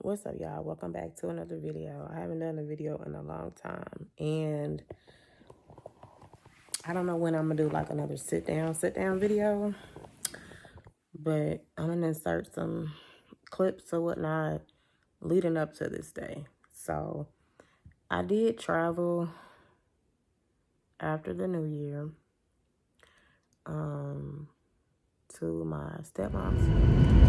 What's up, y'all? Welcome back to another video. I haven't done a video in a long time, and I don't know when I'm gonna do like another sit down video, but I'm gonna insert some clips or whatnot leading up to this day. So I did travel after the new year to my stepmom's.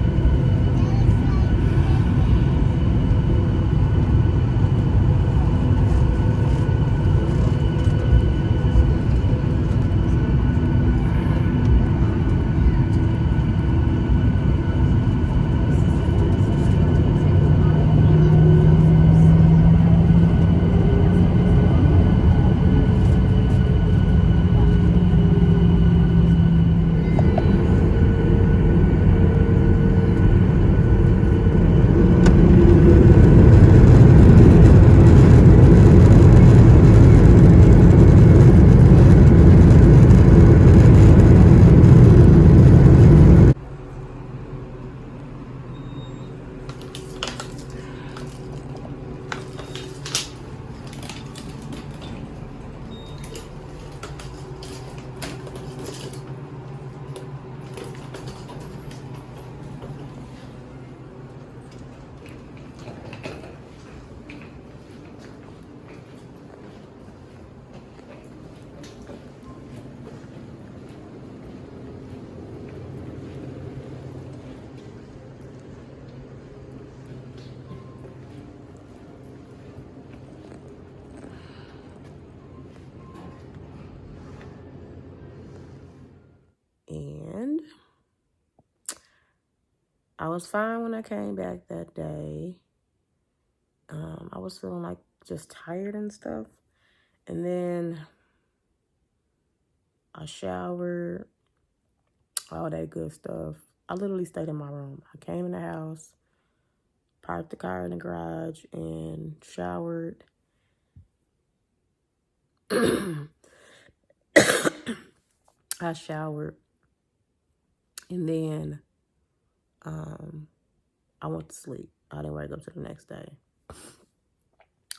And I was fine when I came back that day. I was feeling like just tired and stuff. And then I showered, all that good stuff. I literally stayed in my room. I came in the house, parked the car in the garage, and showered. I showered, and then I went to sleep. I didn't wake up till the next day.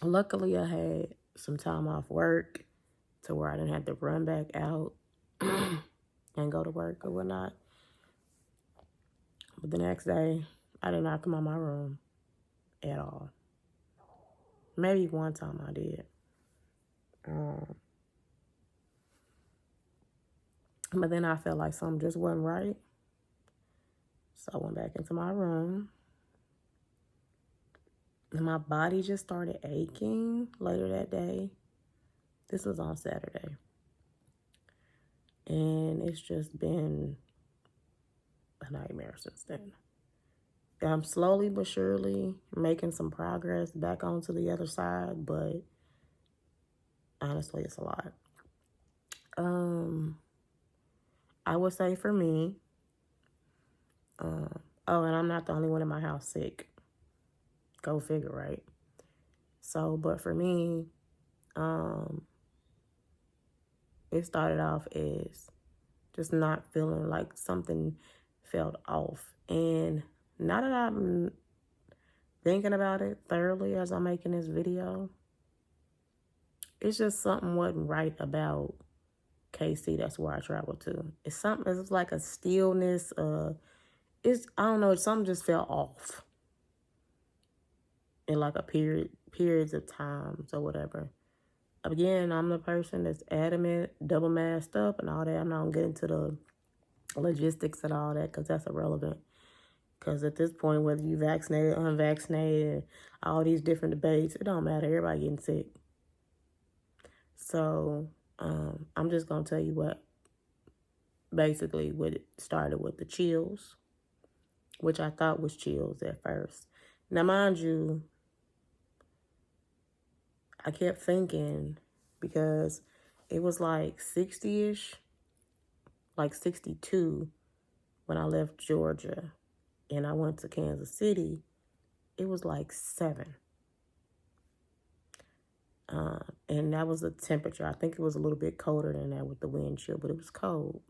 Luckily, I had some time off work to where I didn't have to run back out and go to work or whatnot. But the next day, I did not come out of my room at all. Maybe one time I did. But then I felt like something just wasn't right. So I went back into my room. And my body just started aching later that day. This was on Saturday. And it's just been a nightmare since then. I'm slowly but surely making some progress back onto the other side, but honestly, it's a lot. I would say for me, oh, and I'm not the only one in my house sick. Go figure, right? So, but for me, it started off as just not feeling like something felt off. And now that I'm thinking about it thoroughly as I'm making this video, it's just something wasn't right about KC. That's where I traveled to. It's like a stillness. I don't know, something just felt off in like periods of times or whatever. Again, I'm the person that's adamant, double masked up and all that. I'm not gonna get into the logistics and all that because that's irrelevant. Because at this point, whether you vaccinated, unvaccinated, all these different debates, it don't matter. Everybody getting sick. So I'm just gonna tell you what it started with the chills, which I thought was chills at first. Now, mind you, I kept thinking, because it was like 60-ish, like 62 when I left Georgia and I went to Kansas City, it was like 7. And that was the temperature. I think it was a little bit colder than that with the wind chill, but it was cold.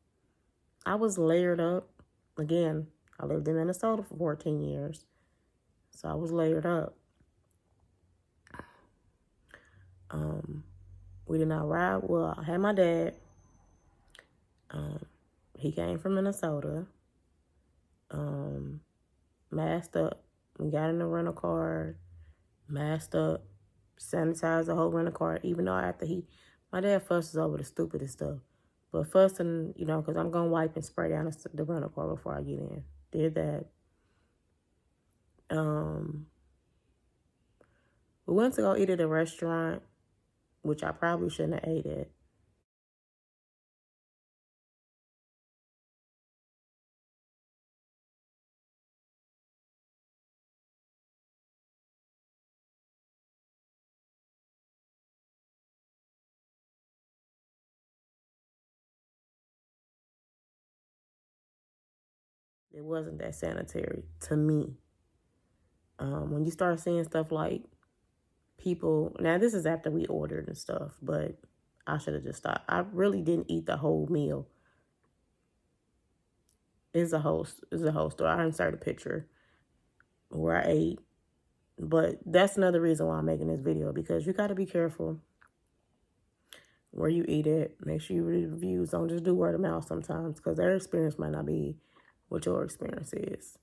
I was layered up. Again, I lived in Minnesota for 14 years. So I was layered up. We did not ride. Well, I had my dad. He came from Minnesota. Masked up. We got in the rental car, masked up, sanitized the whole rental car. Even though my dad fusses over the stupidest stuff. But fussing, because I'm going to wipe and spray down the rental car before I get in. Did that. We went to go eat at a restaurant, which I probably shouldn't have ate at. It wasn't that sanitary to me. When you start seeing stuff like people, now this is after we ordered and stuff, but I should have just stopped. I really didn't eat the whole meal. It's a whole story. I insert a picture where I ate, but that's another reason why I'm making this video, because you got to be careful where you eat it. Make sure you read the reviews. Don't just do word of mouth sometimes, because their experience might not be what your experience is.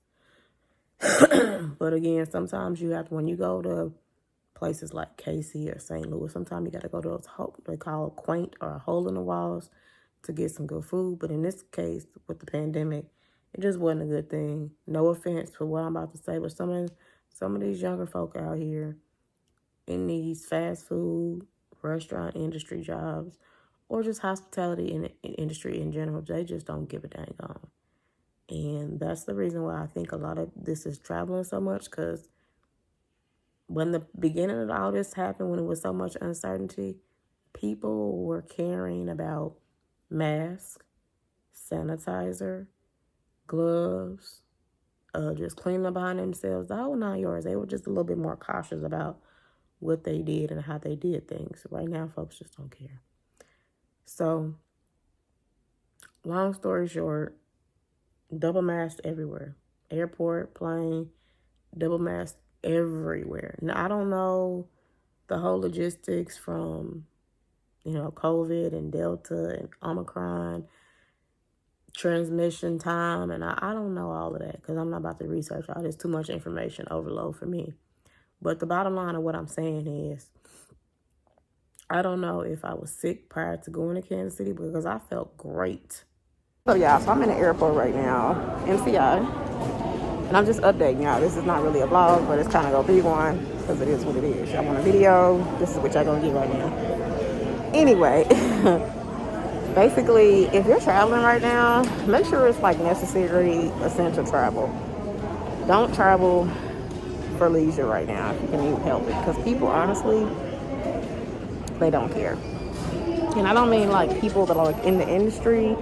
But again, sometimes you have to, when you go to places like KC or St. Louis, sometimes you got to go to those, they call quaint or a hole in the walls, to get some good food. But in this case, with the pandemic, it just wasn't a good thing. No offense for what I'm about to say, but some of these younger folk out here in these fast food, restaurant industry jobs, or just hospitality industry in general, they just don't give a dang on. And that's the reason why I think a lot of this is traveling so much, because when the beginning of all this happened, when it was so much uncertainty, people were caring about masks, sanitizer, gloves, just cleaning up behind themselves, the whole 9 yards. They were just a little bit more cautious about what they did and how they did things. Right now, folks just don't care. So, long story short, double masked everywhere. Airport, plane, double masked everywhere. Now, I don't know the whole logistics from, COVID and Delta and Omicron, transmission time, and I don't know all of that, because I'm not about to research all this. Too much information overload for me. But the bottom line of what I'm saying is, I don't know if I was sick prior to going to Kansas City, because I felt great. So yeah, so I'm in the airport right now, MCI, and I'm just updating y'all. This is not really a vlog, but it's kind of gonna be one, because it is what it is. Y'all want a video? This is what y'all gonna get right now. Anyway, basically, if you're traveling right now, make sure it's like necessary, essential travel. Don't travel for leisure right now if you can even help it, because people, honestly, they don't care. And I don't mean like people that are like in the industry,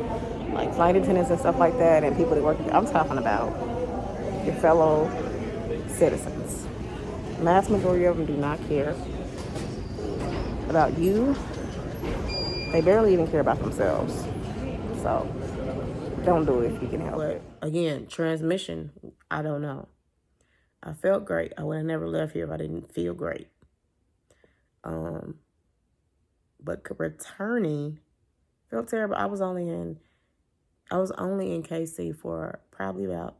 like flight attendants and stuff like that, and people that work. I'm talking about your fellow citizens. Mass majority of them do not care about you. They barely even care about themselves. So don't do it if you can help it. But again, transmission, I don't know. I felt great. I would have never left here if I didn't feel great. But returning felt terrible. I was only in KC for probably about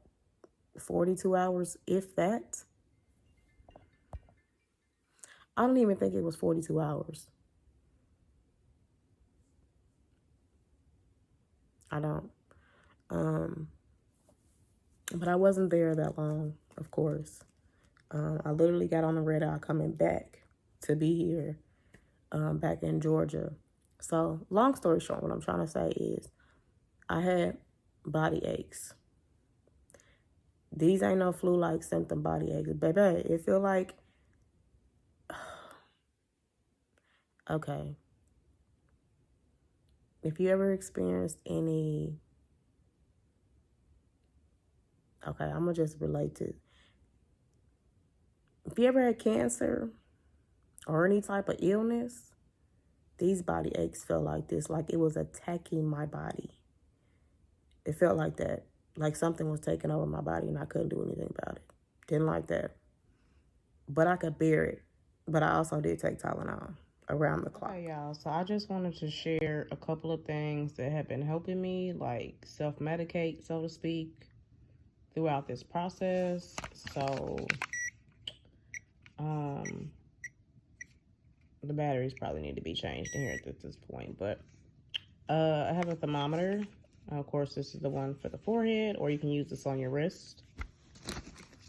42 hours, if that. I don't even think it was 42 hours. I don't. But I wasn't there that long, of course. I literally got on the red eye coming back to be here, back in Georgia. So, long story short, what I'm trying to say is I had body aches. These ain't no flu-like symptom body aches. Baby, it feel like, okay. If you ever experienced any, okay, I'm going to just relate to, if you ever had cancer or any type of illness, these body aches felt like this, like it was attacking my body. It felt like that, like something was taking over my body and I couldn't do anything about it. Didn't like that. but I could bear it. But I also did take Tylenol around the clock. Okay, y'all. So I just wanted to share a couple of things that have been helping me, like self-medicate, so to speak, throughout this process. So, the batteries probably need to be changed in here at this point. But I have a thermometer. Of course, this is the one for the forehead, or you can use this on your wrist.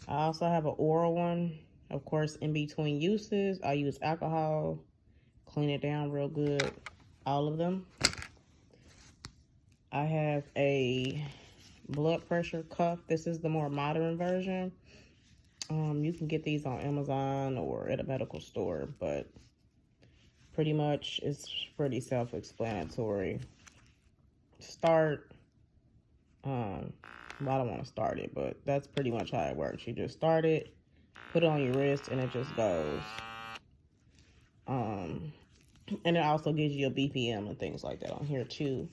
I also have an oral one. Of course, in between uses, I use alcohol, clean it down real good, all of them. I have a blood pressure cuff. This is the more modern version. You can get these on Amazon or at a medical store, but pretty much it's pretty self-explanatory. Start, well, I don't want to start it, but that's pretty much how it works. You just start it, put it on your wrist, and it just goes. And it also gives you a BPM and things like that on here too.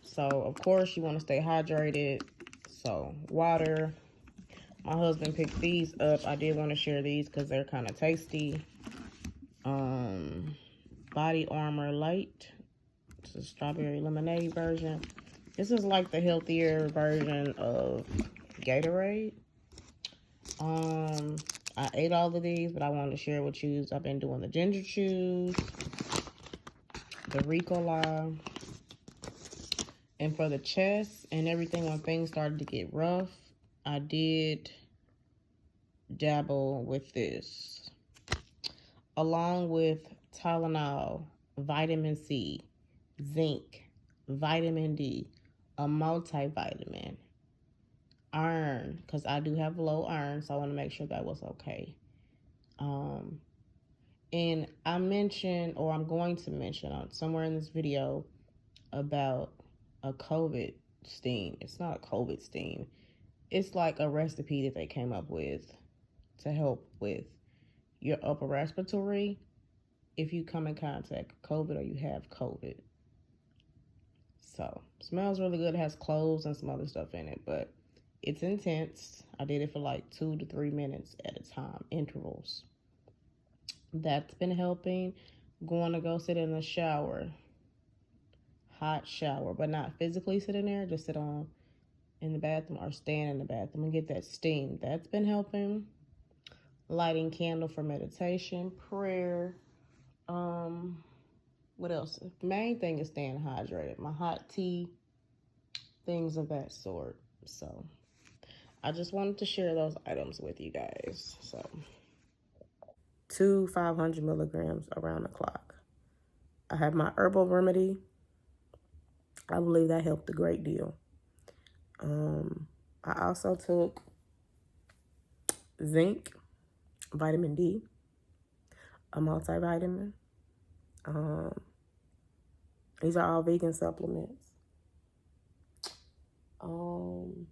So, of course, you want to stay hydrated. So, water. My husband picked these up. I did want to share these because they're kind of tasty. Body Armor Light. It's a strawberry lemonade version. This is like the healthier version of Gatorade. I ate all of these, but I wanted to share with you. I've been doing the ginger chews, the Ricola. And for the chest and everything, when things started to get rough, I did dabble with this. Along with Tylenol, vitamin C, zinc, vitamin D, a multivitamin, iron, because I do have low iron, so I want to make sure that was okay. And I mentioned, or I'm going to mention somewhere in this video about a COVID steam. It's not a COVID steam. It's like a recipe that they came up with to help with your upper respiratory if you come in contact with COVID or you have COVID. So, smells really good. It has cloves and some other stuff in it, but it's intense. I did it for like 2 to 3 minutes at a time, intervals. That's been helping. Going to go sit in the shower. Hot shower, but not physically sit in there. Just sit on in the bathroom or stand in the bathroom and get that steam. That's been helping. Lighting candle for meditation, prayer. What else? The main thing is staying hydrated. My hot tea, things of that sort. So I just wanted to share those items with you guys. So 2 500 milligrams around the clock. I have my herbal remedy. I believe that helped a great deal. I also took zinc, vitamin D, a multivitamin. These are all vegan supplements. And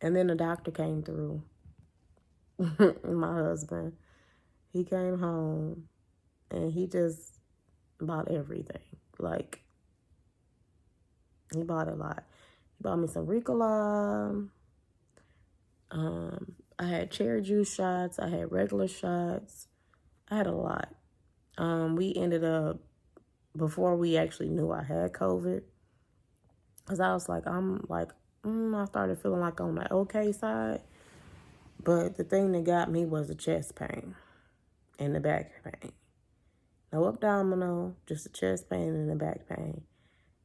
then the doctor came through. My husband, he came home and he just bought everything. Like, he bought a lot. He bought me some Ricola. I had cherry juice shots. I had regular shots. I had a lot. We ended up, before we actually knew I had COVID, because I was like, I started feeling like on the okay side. But the thing that got me was the chest pain and the back pain. No abdominal, just the chest pain and the back pain.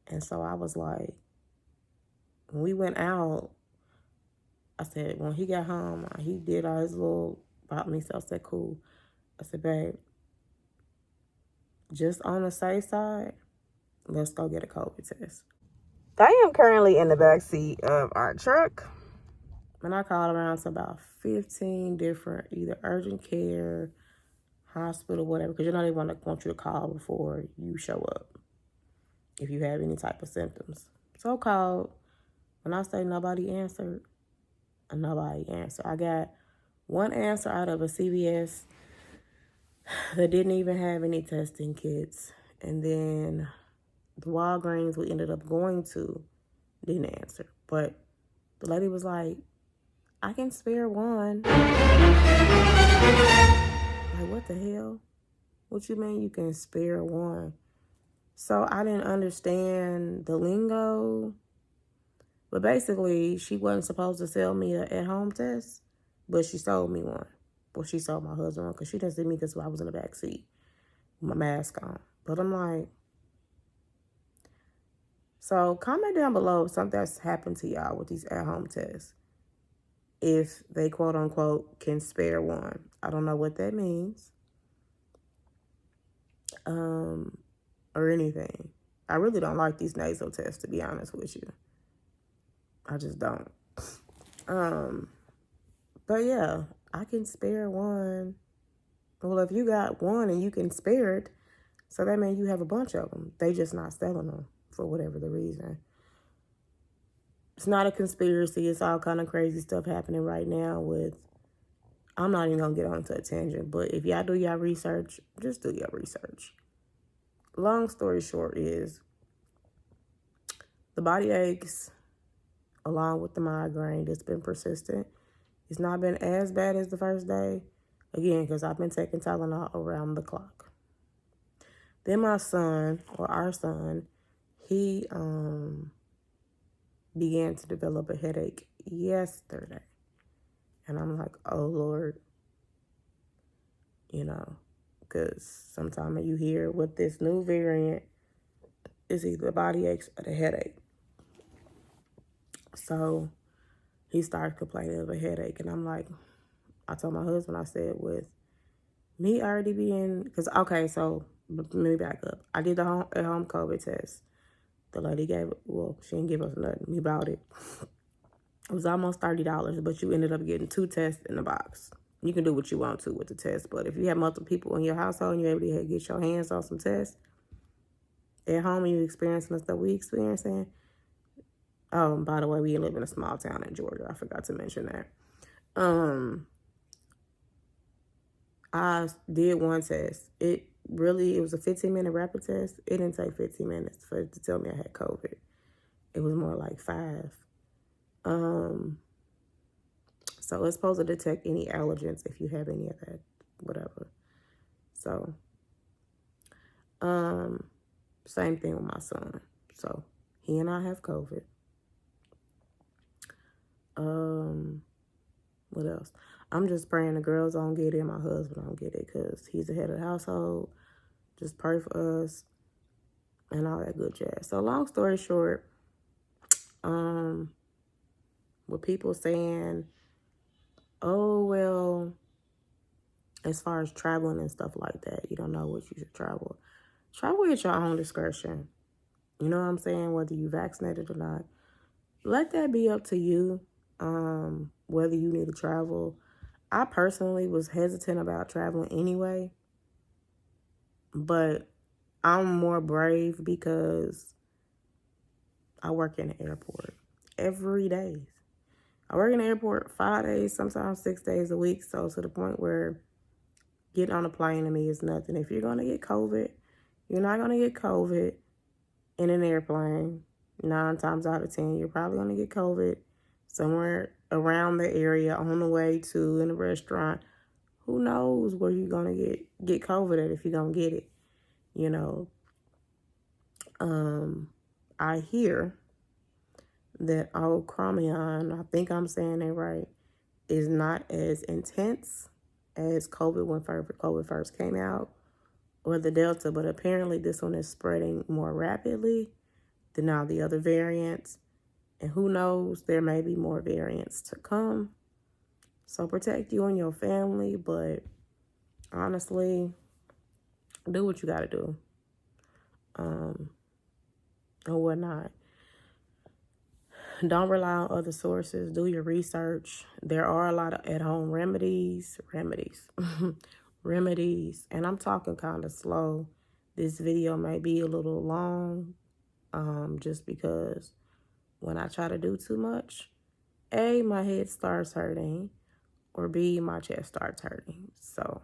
And so I was like, when we went out, I said, when he got home, he did all his little, bought me stuff. I said, cool. I said, babe, just on the safe side, let's go get a COVID test. I am currently in the back seat of our truck. And I called around to about 15 different, either urgent care, hospital, whatever, because they want you to call before you show up if you have any type of symptoms. So I called. When I say nobody answered, nobody answered. I got one answer out of a CVS that didn't even have any testing kits. And then The Walgreens we ended up going to didn't answer. But the lady was like, I can spare one. Like, what the hell? What you mean you can spare one? So I didn't understand the lingo. But basically, she wasn't supposed to sell me an at-home test, but she sold me one. Well, she sold my husband one because she didn't see me because I was in the back seat with my mask on. But I'm like, so comment down below if something that's happened to y'all with these at-home tests. If they quote unquote can spare one. I don't know what that means. Or anything. I really don't like these nasal tests, to be honest with you. I just don't. But yeah, I can spare one. Well, if you got one and you can spare it, so that means you have a bunch of them. They just not selling them for whatever the reason. It's not a conspiracy. It's all kind of crazy stuff happening right now with, I'm not even going to get onto a tangent, but if y'all do y'all research, just do your research. Long story short is, the body aches, along with the migraine that's been persistent, it's not been as bad as the first day. Again, because I've been taking Tylenol around the clock. Then my son, or our son, he began to develop a headache yesterday. And I'm like, oh, Lord. You know, because sometimes you hear with this new variant, it's either body aches or the headache. So he started complaining of a headache. And I'm like, I told my husband, I said, with me already being, because, okay, so let me back up. I did the at-home COVID test. The lady gave it, well, she didn't give us nothing. We bought it. It was almost $30, but you ended up getting 2 tests in the box. You can do what you want to with the test, but if you have multiple people in your household and you're able to get your hands on some tests, at home and you experiencing the stuff we experiencing. Oh, by the way, we live in a small town in Georgia. I forgot to mention that. I did one test. It was a 15-minute rapid test. It didn't take 15 minutes for it to tell me I had COVID. It was more like 5. So it's supposed to detect any allergens if you have any of that, whatever. So, same thing with my son. So he and I have COVID. What else? I'm just praying the girls don't get it and my husband don't get it because he's the head of the household. Just pray for us and all that good jazz. So long story short, with people saying, oh, well, as far as traveling and stuff like that, you don't know what you should travel. Travel at your own discretion. You know what I'm saying? Whether you vaccinated or not. Let that be up to you, whether you need to travel. I personally was hesitant about traveling anyway. But I'm more brave because I work in the airport every day. I work in the airport 5 days, sometimes 6 days a week. So to the point where getting on a plane to me is nothing. If you're going to get COVID, you're not going to get COVID in an airplane. 9 times out of 10, you're probably going to get COVID somewhere around the area on the way to in a restaurant. Who knows where you're going to get COVID at if you're going to get it, you know. I hear that Omicron, I think I'm saying that right, is not as intense as COVID when COVID first came out, or the Delta, but apparently this one is spreading more rapidly than all the other variants. And who knows, there may be more variants to come. So protect you and your family, but honestly, do what you got to do. Or whatnot. Don't rely on other sources. Do your research. There are a lot of at-home remedies. Remedies. And I'm talking kind of slow. This video may be a little long, just because when I try to do too much, A, my head starts hurting, or B, my chest starts hurting. So,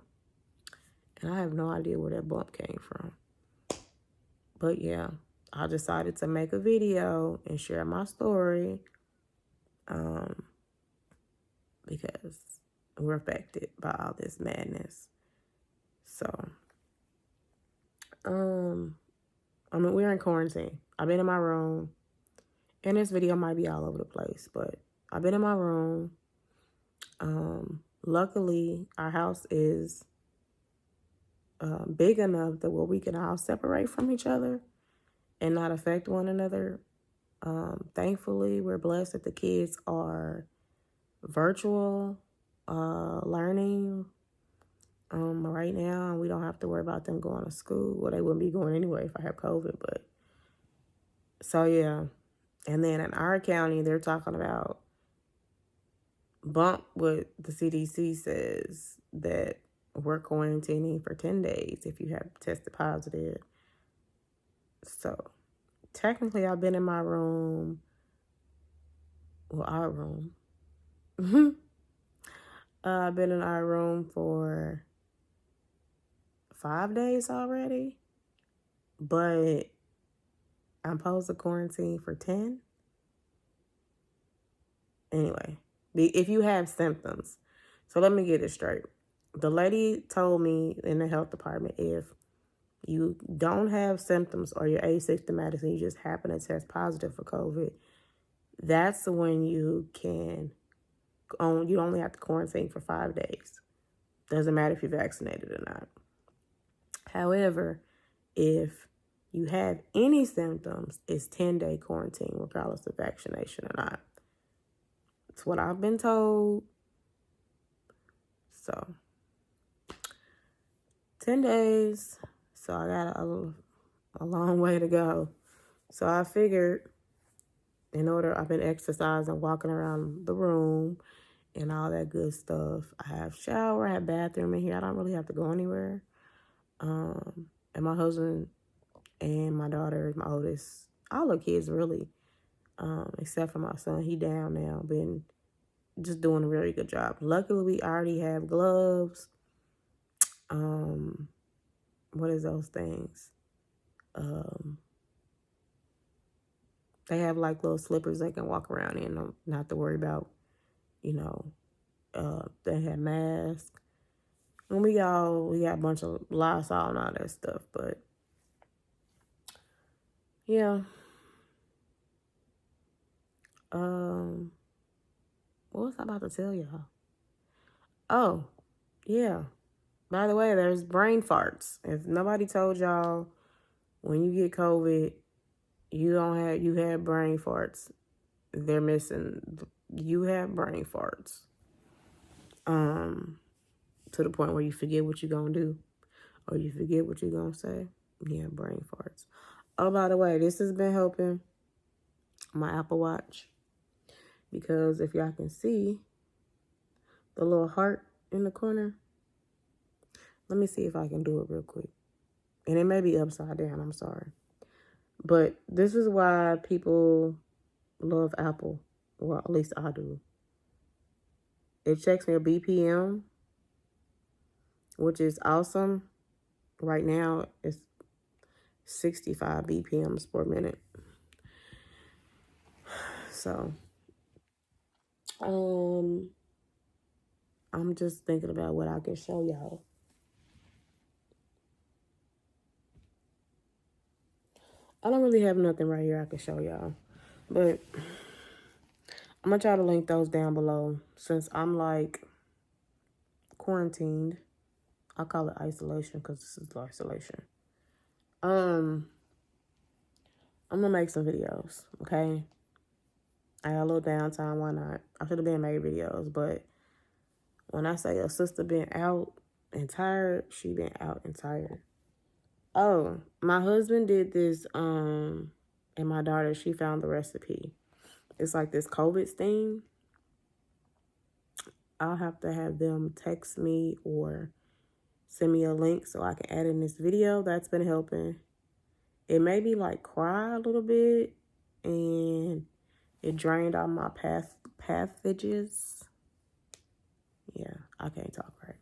and I have no idea where that bump came from. But yeah, I decided to make a video and share my story because we're affected by all this madness. So, we're in quarantine. I've been in my room, and this video might be all over the place, but I've been in my room. Luckily, our house is big enough that where we can all separate from each other and not affect one another. Thankfully, we're blessed that the kids are virtual learning right now, and we don't have to worry about them going to school. Well, they wouldn't be going anyway if I have COVID, but so yeah. And then in our county, they're talking about bump what the CDC says, that we're quarantining for 10 days if you have tested positive. So technically, I've been in my room, well, our room. I've been in our room for 5 days already, but I'm supposed to quarantine for 10. Anyway, if you have symptoms. So let me get it straight. The lady told me in the health department, if you don't have symptoms or you're asymptomatic and you just happen to test positive for COVID, that's when you only have to quarantine for 5 days. Doesn't matter if you're vaccinated or not. However, if you have any symptoms, it's 10-day quarantine regardless of vaccination or not. That's what I've been told. So 10 days. So I got a long way to go. So I figured I've been exercising, walking around the room and all that good stuff. I have shower, I have bathroom in here. I don't really have to go anywhere. And my husband and my daughter, my oldest, all the kids really, except for my son, he down now, been just doing a very good job. Luckily, we already have gloves. What is those things? They have like little slippers they can walk around in, not to worry about, they have masks. And we got a bunch of Lysol and all that stuff, but yeah. What was I about to tell y'all? Oh, yeah. By the way, there's brain farts. If nobody told y'all, when you get COVID, you have brain farts. They're missing. You have brain farts. To the point where you forget what you're gonna do, or you forget what you're gonna say. Yeah, brain farts. Oh, by the way, this has been helping my Apple Watch, because if y'all can see the little heart in the corner, let me see if I can do it real quick. And it may be upside down, I'm sorry. But this is why people love Apple. Well, at least I do. It checks your BPM, which is awesome. Right now, it's 65 BPMs per minute. So, I'm just thinking about what I can show y'all. I don't really have nothing right here I can show y'all, but I'm gonna try to link those down below. Since I'm like quarantined, I call it isolation because this is isolation. I'm gonna make some videos, okay? I got a little downtime, why not? I should have been made videos, but when I say a sister been out and tired, she been out and tired. Oh, my husband did this, and my daughter, she found the recipe. It's like this COVID thing. I'll have to have them text me or send me a link so I can add in this video. That's been helping. It made me like cry a little bit, and it drained all my pathogens. Yeah, I can't talk right.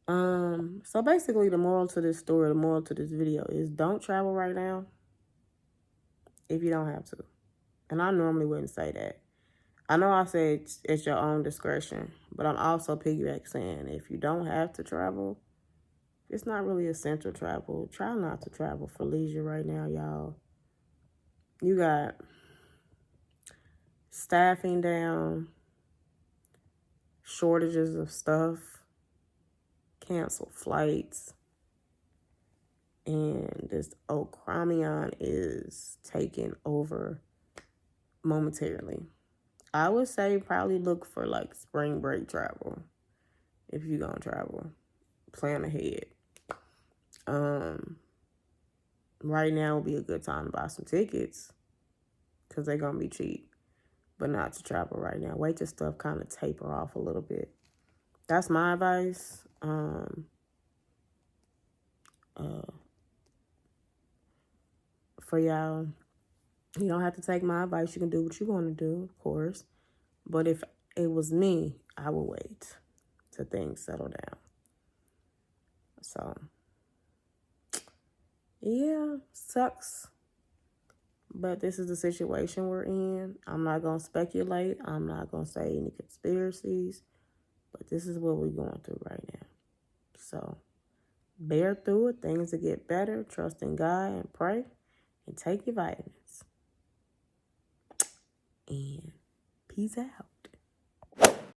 So basically the moral to this story, the moral to this video is don't travel right now if you don't have to. And I normally wouldn't say that. I know I said it's your own discretion, but I'm also piggyback saying if you don't have to travel, it's not really essential travel. Try not to travel for leisure right now, y'all. You got staffing down, shortages of stuff, canceled flights, and this Omicron is taking over momentarily. I would say probably look for like spring break travel if you're gonna travel. Plan ahead. Right now would be a good time to buy some tickets because they're gonna be cheap, but not to travel right now. Wait till stuff kind of taper off a little bit. That's my advice. For y'all, you don't have to take my advice. You can do what you want to do, of course. But if it was me, I would wait till things settle down. So, yeah, sucks. But this is the situation we're in. I'm not going to speculate. I'm not going to say any conspiracies. But this is what we're going through right now. So, bear through it. Things will get better. Trust in God and pray. And take your vitamins. And peace out.